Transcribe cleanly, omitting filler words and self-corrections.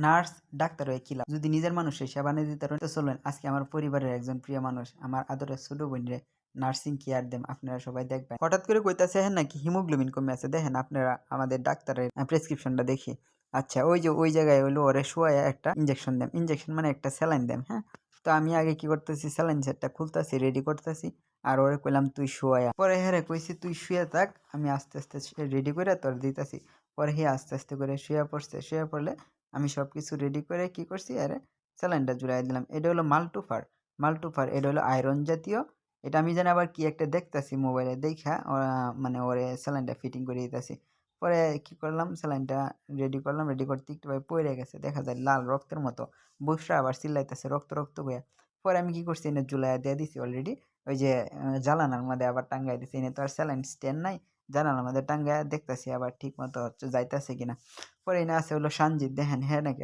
Nurse doctor হয়ে কি লাভ? যদি নিজের মানুষের সেবা না দিতে পারেন তো চলুন আজকে আমার পরিবারের একজন প্রিয় মানুষ আমার আদরের ছোট বোনরে নার্সিং কেয়ার দেন আপনারা সবাই দেখবেন। হঠাৎ করে কইতাছে হ্যাঁ নাকি হিমোগ্লোবিন কমে আছে, দেখেন আপনারা আমাদের ডাক্তারের প্রেসক্রিপশনটা দেখি। আচ্ছা ওই যে ওই জায়গায় হইলো ওরে শোয়ায় একটা ইনজেকশন দেন, ইনজেকশন মানে একটা স্যালাইন দেন। হ্যাঁ, তো আমি আগে কি করতেছি, স্যালাইন সেটটা খুলতেছি, রেডি করতেছি, আর ওরে কইলাম তুই শোয়া। পরে হ্যাঁ কইছি তুই শুয়ে থাক, আমি আস্তে আস্তে রেডি করে তোর দিতেছি। পরে হে আস্তে আস্তে করে শুয়ে পড়ছে, শুয়ে পড়লে আমি সবকিছু রেডি করে কি করছি, আরে স্যালাইনটা জুড়াই দিলাম। এটা হলো মাল্টোফার, মাল্টোফার এটা হলো আয়রন জাতীয়। এটা আমি জানি আবার কি একটা দেখতাছি মোবাইলে দেখা ওরা মানে ওরে স্যালাইনটা ফিটিং করে দিতেছি। পরে কি করলাম, স্যালাইনটা রেডি করলাম, রেডি করতে একটু ভাই পড়ে গেছে, দেখা যায় লাল রক্তের মতো। বুসরা আবার চিল্লাইতেছে রক্ত রক্ত হইয়া। পরে আমি কি করছি, এনে জুলাইয়া দিয়ে দিছি অলরেডি। ওই যে জালানার মধ্যে আবার টাঙ্গাই দিছি, এনে তো আর স্যালাইন স্ট্যান্ড নাই, জানালার মধ্যে টাঙ্গায় দেখতেছি আবার ঠিক মতো যাইতেছে কিনা। পরে এনে আছে হলো সানজিৎ, দেখেন হ্যাঁ নাকি